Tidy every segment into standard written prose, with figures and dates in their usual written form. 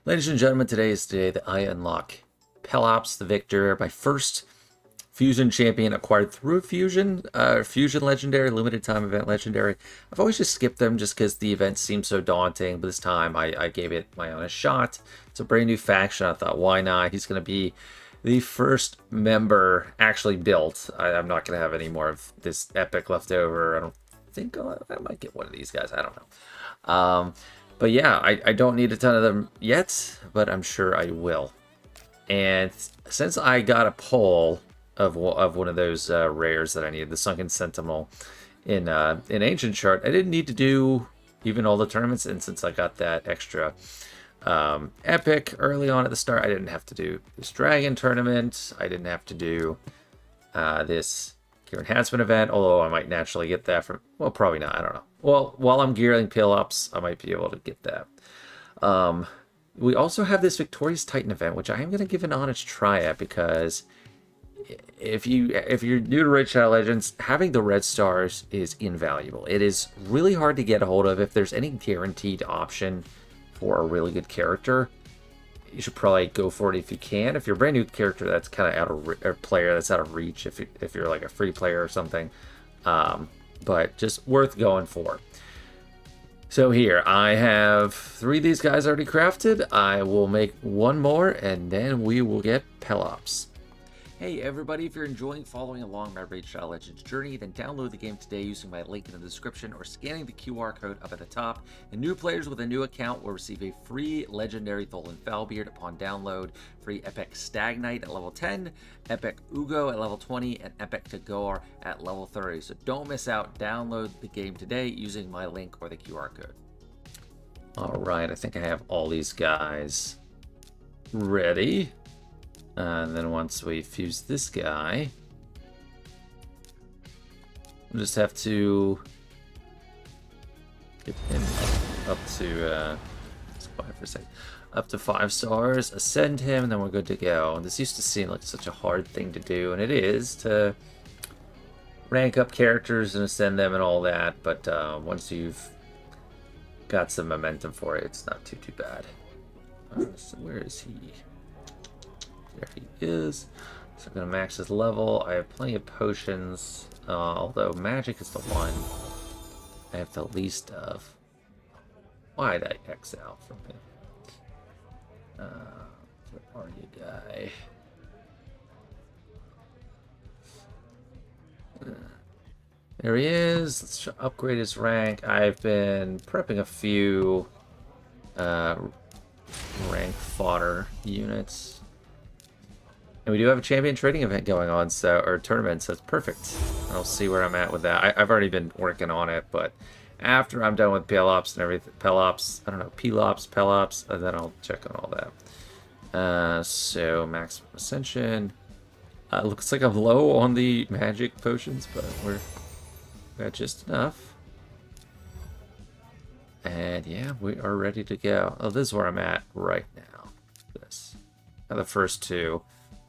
Ladies and gentlemen, today is the day that I unlock Pelops the Victor, my first Fusion champion acquired through Fusion Legendary, limited time event Legendary. I've always just skipped them just because the event seemed so daunting, but this time I gave it my honest shot. It's a brand new faction. I thought, why not? He's going to be the first member actually built. I'm not going to have any more of this epic left over. I don't think I might get one of these guys. I don't know. But yeah, I don't need a ton of them yet, but I'm sure I will. And since I got a pull of one of those rares that I needed, the Sunken Sentinel in Ancient Chart, I didn't need to do even all the tournaments. And since I got that extra epic early on at the start, I didn't have to do this Dragon tournament. I didn't have to do this Gear Enhancement event, although I might naturally get that from, well, probably not, I don't know. Well, while I'm gearing Pelops, I might be able to get that. We also have this Victorious Titan event, which I am going to give an honest try at, because if you're new to Raid Shadow Legends, having the red stars is invaluable. It is really hard to get a hold of. If there's any guaranteed option for a really good character, you should probably go for it if you can. If you're a brand new character that's kind of out of or player that's out of reach, if you're like a free player or something, but just worth going for. So here, I have 3 of these guys already crafted. I will make one more, and then we will get Pelops. Hey everybody, if you're enjoying following along my Raid Shadow Legends journey, then download the game today using my link in the description or scanning the QR code up at the top. And new players with a new account will receive a free Legendary Tholen Foulbeard upon download, free Epic Stagnite at level 10, Epic Ugo at level 20, and Epic Tagore at level 30. So don't miss out, download the game today using my link or the QR code. Alright, I think I have all these guys ready. And then once we fuse this guy, we'll just have to get him up to up to 5 stars, ascend him, and then we're good to go. And this used to seem like such a hard thing to do, and it is, to rank up characters and ascend them and all that. But once you've got some momentum for it, it's not too bad. So where is he? There he is. So I'm going to max his level. I have plenty of potions, although magic is the one I have the least of. Why did I X out from him? Where are you, guy? There he is. Let's upgrade his rank. I've been prepping a few rank fodder units. And we do have a champion trading event going on, or tournament, so it's perfect. I'll see where I'm at with that. I've already been working on it, but after I'm done with Pelops and everything, Pelops, and then I'll check on all that. So maximum ascension. Looks like I'm low on the magic potions, but we're got just enough. And yeah, we are ready to go. Oh, this is where I'm at right now. This. Now the first 2.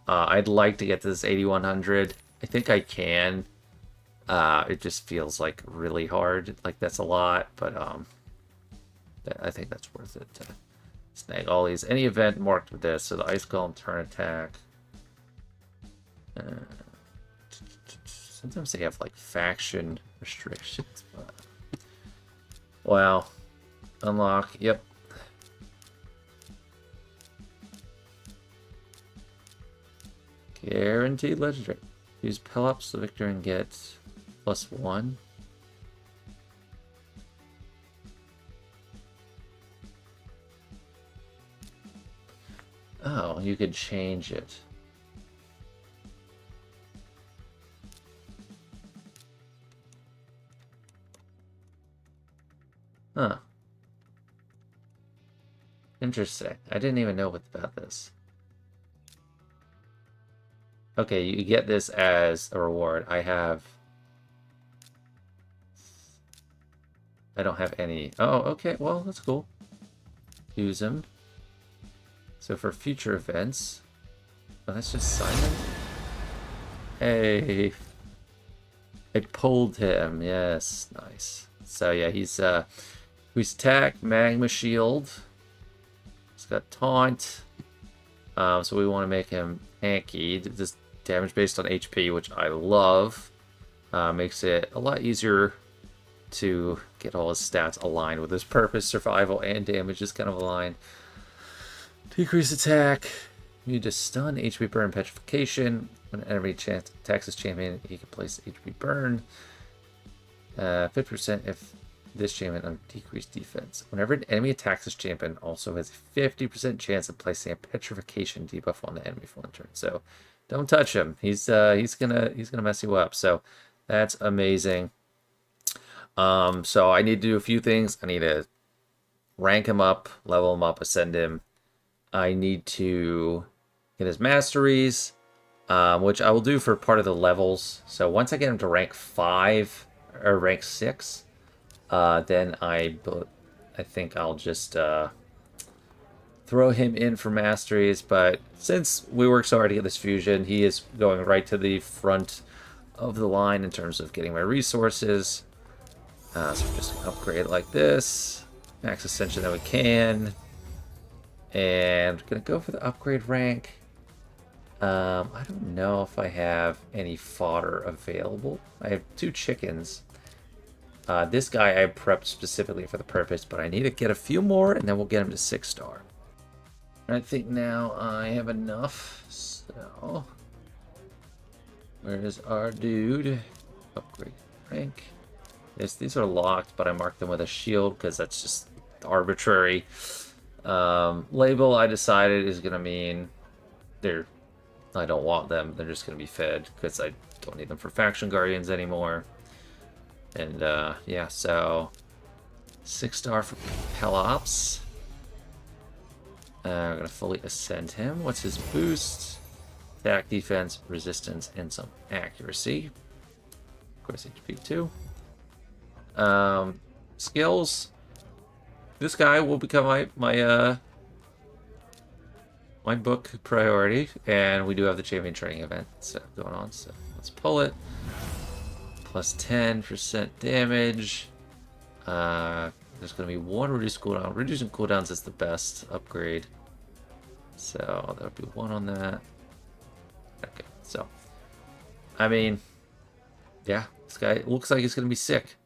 I'd like to get to this 8100. I think I can. It just feels like really hard. Like that's a lot, but I think that's worth it to snag all these. Any event marked with this, so the Ice Golem turn attack. Sometimes they have like faction restrictions, but wow. Unlock. Yep. Guaranteed legendary. Use Pelops the Victor and get +1. Oh, you could change it. Huh. Interesting. I didn't even know about this. Okay, you get this as a reward. I don't have any. Oh, okay. Well, that's cool. Use them. So for future events. Oh, that's just Simon. Hey. I pulled him. Yes, nice. So yeah, he's attack, magma shield. He's got taunt. So we want to make him tanky. This damage based on HP, which I love. Makes it a lot easier to get all his stats aligned with his purpose. Survival and damage is kind of aligned. Decrease attack. You just stun, HP burn, petrification. When an enemy attacks his champion, he can place HP burn. 50% if this champion on decreased defense. Whenever an enemy attacks his champion, also has a 50% chance of placing a petrification debuff on the enemy for one turn. So don't touch him. He's gonna mess you up. So that's amazing. So I need to do a few things. I need to rank him up, level him up, ascend him. I need to get his masteries, which I will do for part of the levels. So once I get him to rank 5 or rank 6, then I think I'll just throw him in for masteries. But since we worked so hard to get this fusion, he is going right to the front of the line in terms of getting my resources. So we're just gonna upgrade like this, max ascension that we can, and we're gonna go for the upgrade rank. I don't know if I have any fodder available. I have 2 chickens. This guy I prepped specifically for the purpose, but I need to get a few more, and then we'll get him to 6-star. I think now I have enough, so where's our dude? Upgrade rank. These are locked, but I marked them with a shield because that's just arbitrary. Label I decided is gonna mean I don't want them. They're just gonna be fed because I don't need them for faction guardians anymore. And yeah, so 6-star for Pelops. We're gonna fully ascend him. What's his boost? Attack, defense, resistance, and some accuracy. Of course, HP too. Skills. This guy will become my book priority, and we do have the champion training event going on, so let's pull it. Plus 10% damage. There's going to be 1 reduced cooldown. Reducing cooldowns is the best upgrade, so there would be 1 on that. Okay, so I mean, yeah, this guy looks like he's going to be sick.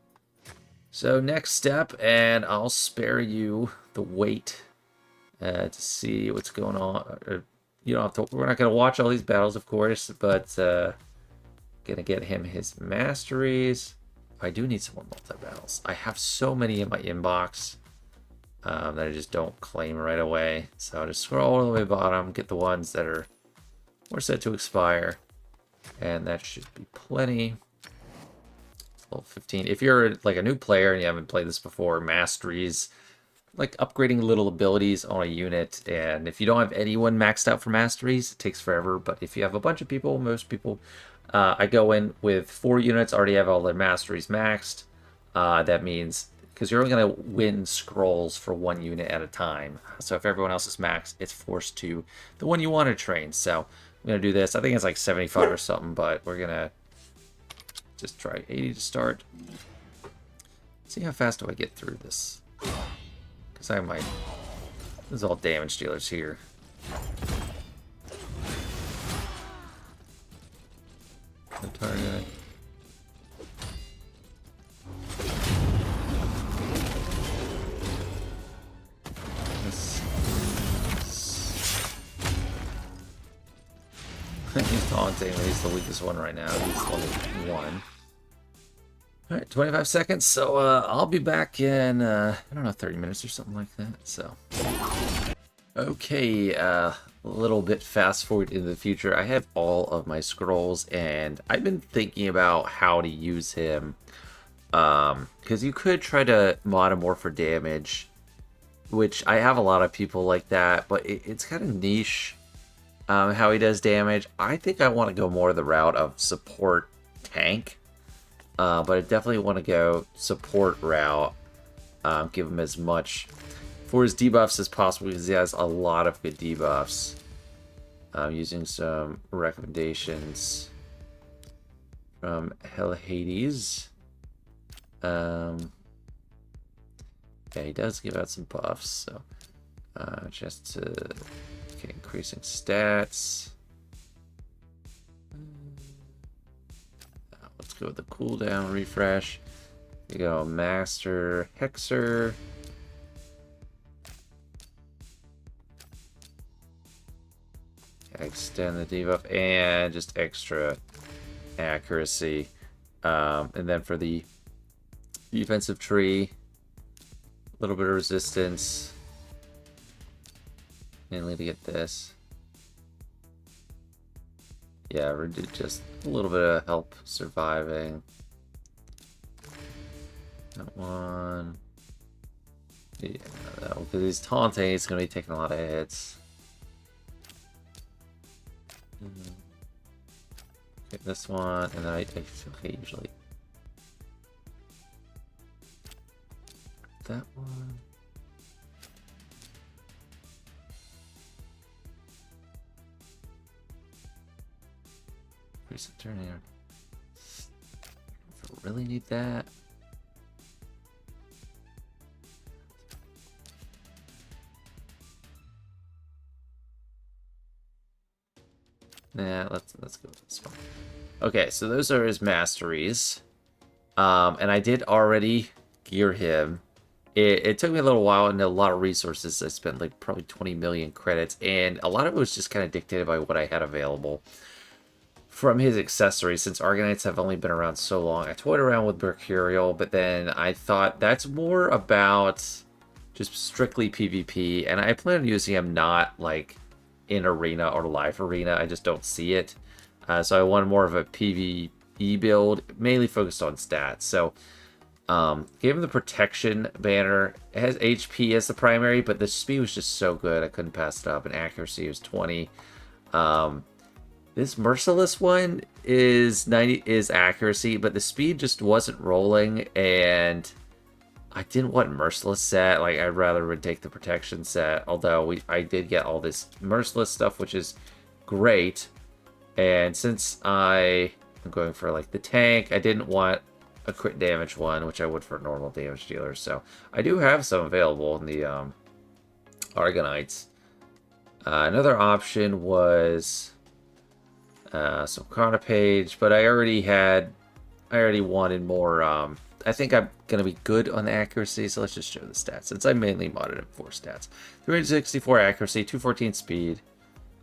So next step, and I'll spare you the wait to see what's going on. You don't have to. We're not going to watch all these battles, of course, but gonna get him his masteries. I do need some more multi-battles. I have so many in my inbox that I just don't claim right away. So I'll just scroll all the way bottom, get the ones that are more set to expire, and that should be plenty. Level 15. If you're like a new player and you haven't played this before, masteries, like upgrading little abilities on a unit, and if you don't have anyone maxed out for masteries, it takes forever. But if you have a bunch of people, most people, I go in with 4 units, already have all their masteries maxed. That means, because you're only going to win scrolls for 1 unit at a time. So if everyone else is maxed, it's forced to the one you want to train. So I'm going to do this. I think it's like 75 or something, but we're going to just try 80 to start. See how fast do I get through this? Because I might... This is all damage dealers here. The target. He's taunting. He's the weakest one right now. He's level 1. Alright, 25 seconds. So I'll be back in, I don't know, 30 minutes or something like that. So, okay, a little bit fast forward into the future. I have all of my scrolls, and I've been thinking about how to use him. Because you could try to mod him more for damage, which I have a lot of people like that, but it's kind of niche. How he does damage. I think I want to go more the route of support tank, but I definitely want to go support route. Give him as much for his debuffs as possible because he has a lot of good debuffs. Using some recommendations from Hell Hades. Yeah, he does give out some buffs. So Just to get increasing stats. Let's go with the cooldown refresh. You go Master Hexer. Extend the debuff and just extra accuracy. And then for the defensive tree, a little bit of resistance. Mainly to get this. Yeah, we're just a little bit of help surviving. That one. Yeah, because he's taunting, he's going to be taking a lot of hits. Okay, this one, and then I feel like usually that one. Increase the turn here. I really need that. Nah, let's go with this one. Okay, so those are his masteries. And I did already gear him. It took me a little while and a lot of resources. I spent like probably 20 million credits, and a lot of it was just kind of dictated by what I had available from his accessories. Since Argonites have only been around so long, I toyed around with Mercurial, but then I thought that's more about just strictly PvP, and I plan on using him not like in arena or live arena. I just don't see it. So I wanted more of a PvE build, mainly focused on stats. So gave him the protection banner. It has HP as the primary, but the speed was just so good I couldn't pass it up, and accuracy was 20. This merciless one is 90 is accuracy, but the speed just wasn't rolling, and I didn't want merciless set. Like, I'd rather would take the protection set. Although I did get all this merciless stuff, which is great. And since I am going for like the tank, I didn't want a crit damage one, which I would for normal damage dealers. So I do have some available in the Argonites. Another option was some Chronopage, but I already wanted more. I think I'm going to be good on the accuracy, so let's just show the stats. Since I mainly modded him for stats. 364 accuracy, 214 speed.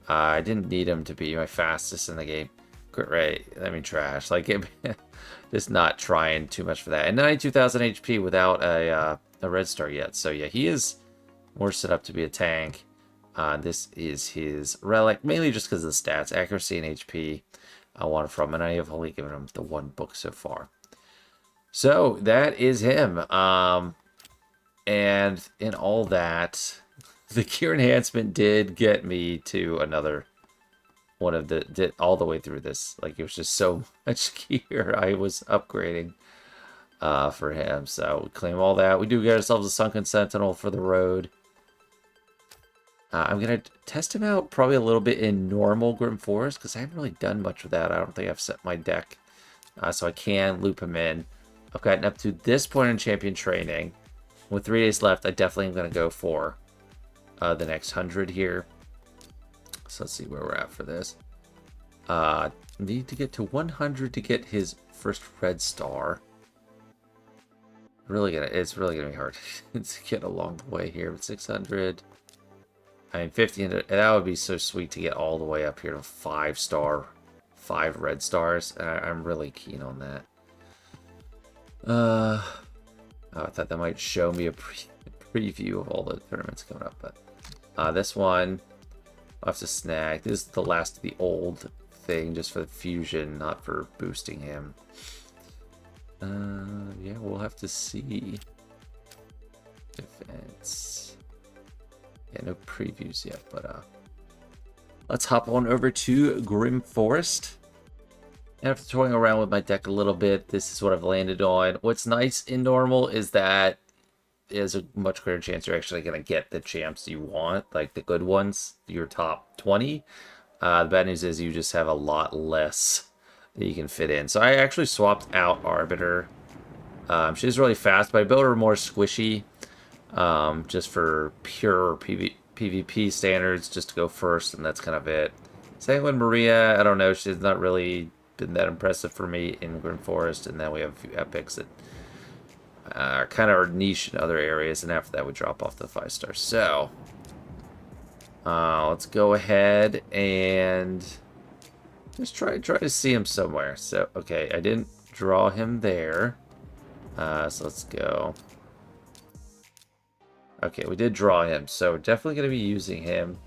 I didn't need him to be my fastest in the game. Crit rate, I mean trash. Like, just not trying too much for that. And 92,000 HP without a red star yet. So yeah, he is more set up to be a tank. This is his relic, mainly just because of the stats, accuracy and HP I want from, and I have only given him the one book so far. So that is him. And in all that, the gear enhancement did get me to another one of did all the way through this. Like, it was just so much gear I was upgrading for him. So we claim all that. We do get ourselves a Sunken Sentinel for the road. I'm going to test him out probably a little bit in normal Grim Forest, because I haven't really done much with that. I don't think I've set my deck. So I can loop him in. I've gotten up to this point in champion training. With 3 days left, I definitely am going to go for the next 100 here. So let's see where we're at for this. Need to get to 100 to get his first red star. It's really gonna be hard to get along the way here with 600. I mean, 1500. That would be so sweet to get all the way up here to 5 star, 5 red stars. I'm really keen on that. Oh, I thought that might show me a preview of all the tournaments coming up, but this one I'll have to snag. This is the last of the old thing, just for the fusion, not for boosting him. Yeah, we'll have to see. Defense. Yeah, no previews yet, but let's hop on over to Grim Forest. And after toying around with my deck a little bit, this is what I've landed on. What's nice in normal is that there's a much greater chance you're actually going to get the champs you want, like the good ones, your top 20. The bad news is you just have a lot less that you can fit in. So I actually swapped out Arbiter. She's really fast, but I built her more squishy, just for pure PvP standards just to go first, and that's kind of it. Same with Maria. I don't know. She's not really been that impressive for me in Grim Forest, and then we have a few epics that kind of are niche in other areas, and after that we drop off the 5 stars. So let's go ahead and just try to see him somewhere. So okay, I didn't draw him there. So let's go. Okay, we did draw him, so we're definitely going to be using him.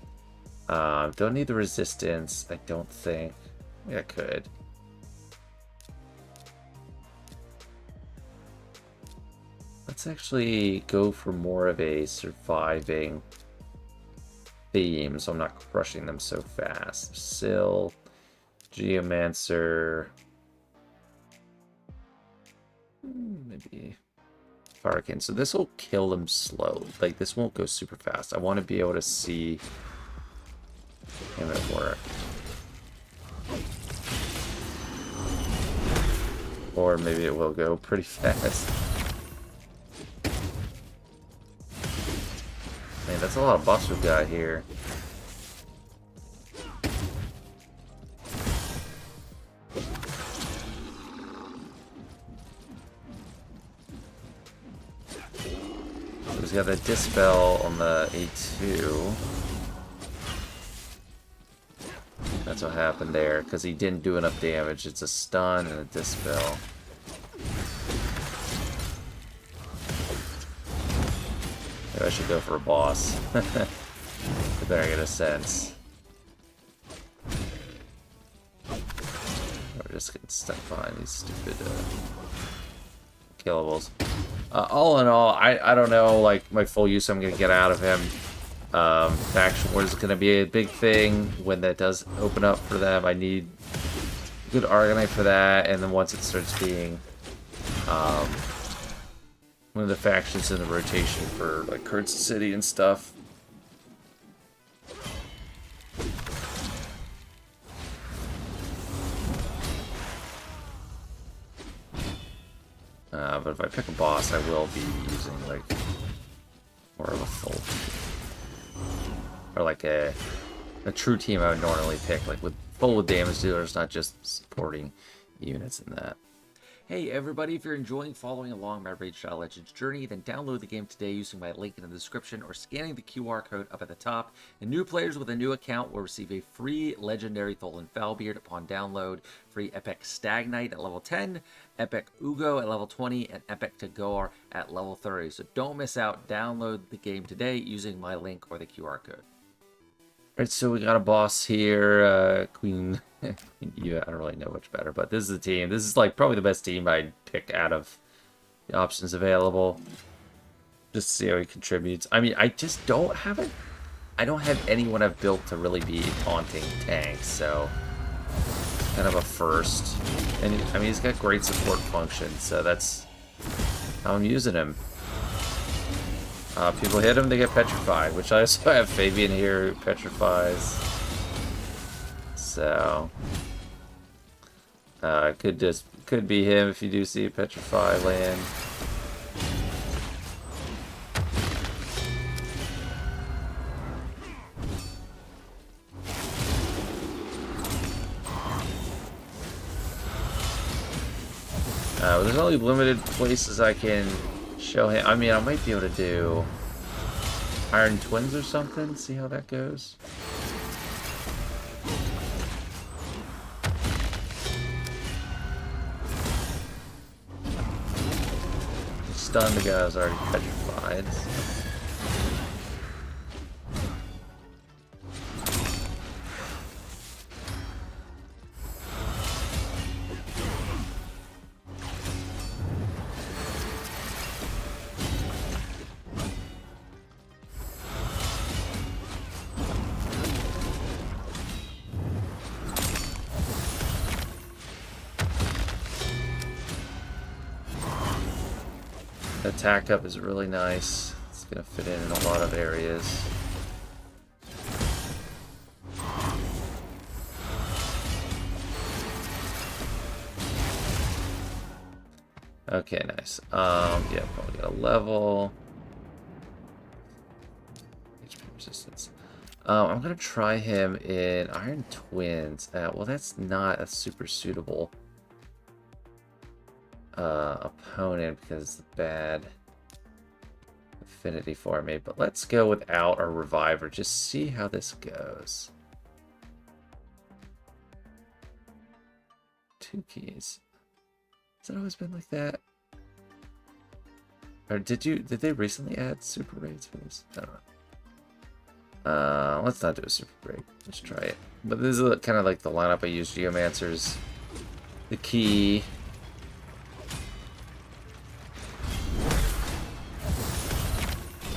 Don't need the resistance, I don't think. Yeah, I could. Let's actually go for more of a surviving theme, so I'm not crushing them so fast. Sill, Geomancer, maybe Farkin. So this will kill them slowly. Like, this won't go super fast. I want to be able to see him at work. Or maybe it will go pretty fast. Man, that's a lot of buffs we've got here. He's got that Dispel on the A2. That's what happened there, because he didn't do enough damage. It's a stun and a Dispel. Maybe I should go for a boss. I better get a sense. We're just getting stuck behind these stupid killables. All in all, I don't know, like, my full use I'm going to get out of him. Faction Wars is going to be a big thing when that does open up for them. I need a good Argonite for that, and then once it starts being one of the factions in the rotation for, like, Curse City and stuff. But if I pick a boss, I will be using, like, more of a full team. Or, like, a true team I would normally pick, like, with full damage dealers, not just supporting units in that. Hey everybody, if you're enjoying following along my Raid Shadow Legends journey, then download the game today using my link in the description or scanning the QR code up at the top. And new players with a new account will receive a free Legendary Tholen Foulbeard upon download, free Epic Stagnite at level 10, Epic Ugo at level 20, and Epic Tagore at level 30. So don't miss out, download the game today using my link or the QR code. Alright, so we got a boss here, Queen Eva. I don't really know much better, but this is the team. This is, like, probably the best team I'd pick out of the options available. Just to see how he contributes. I mean, I just don't have it. I don't have anyone I've built to really be a taunting tank, so it's kind of a first. And, I mean, he's got great support function, so that's how I'm using him. People hit him, they get petrified, which I also have Fabian here who petrifies. So could be him if you do see a petrify land. There's only limited places I can show him. I mean, I might be able to do Iron Twins or something, see how that goes. Stun the guy who's already petrified. Attack up is really nice. It's gonna fit in a lot of areas. Okay, nice. Yeah, probably got a level. HP resistance. resistance. I'm going to try him in Iron Twins. Well, that's not a super suitable opponent because it's the bad affinity for me. But let's go without our Reviver. Just see how this goes. 2 keys. Has it always been like that? Or did they recently add super raids for this? I don't know. Let's not do a super raid. Let's try it. But this is kind of like the lineup I use. Geomancers, the key.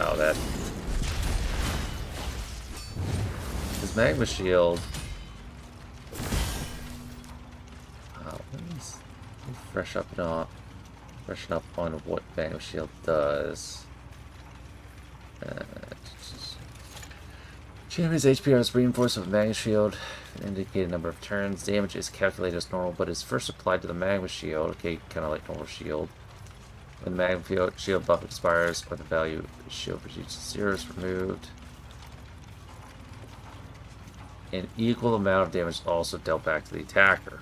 Oh, that. His Magma Shield. Let me freshen up on what Magma Shield does. Champion's HPR is reinforced with Magma Shield. An indicated number of turns. Damage is calculated as normal, but is first applied to the Magma Shield. Okay, kind of like normal shield. When the Magma Shield buff expires, or the value of the shield reduced to 0 is removed. An equal amount of damage is also dealt back to the attacker.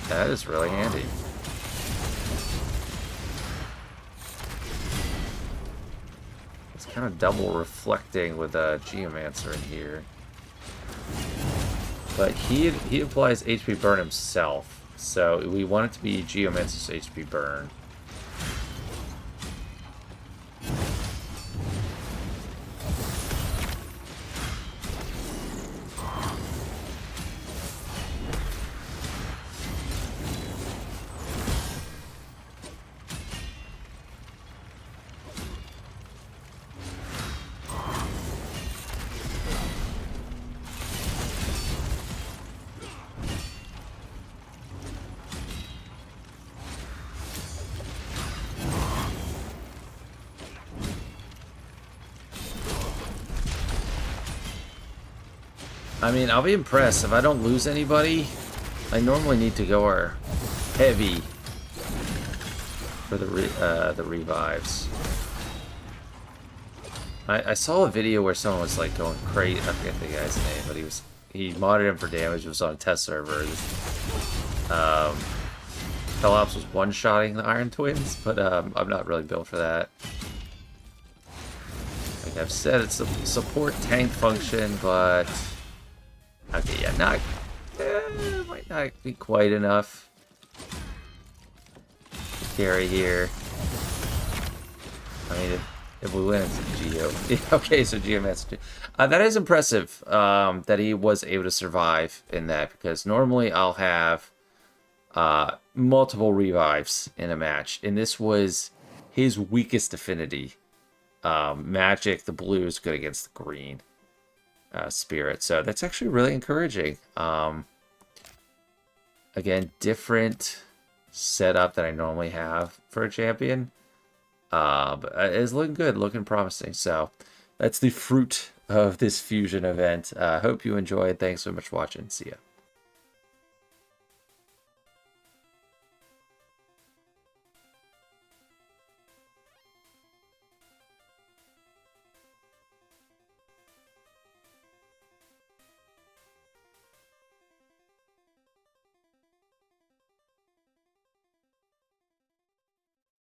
That is really handy. It's kind of double reflecting with a Geomancer in here. But he applies HP burn himself, so we want it to be Geomancer's HP burn. I mean, I'll be impressed if I don't lose anybody. I normally need to go our heavy for the revives. I saw a video where someone was like going crazy. I forget the guy's name, but he modded him for damage. It was on a test server. Pelops was one-shotting the Iron Twins, but I'm not really built for that. Like I've said, it's a support tank function, but okay, yeah, might not be quite enough to carry here. I mean, if we win, it's Geo. Okay, so Geomancer. That is impressive that he was able to survive in that, because normally I'll have multiple revives in a match, and this was his weakest affinity. Magic, the blue is good against the green. Spirit, so that's actually really encouraging. Again, different setup that I normally have for a champion, but it's looking good, looking promising. So that's the fruit of this fusion event. Hope you enjoyed. Thanks so much for watching. See ya.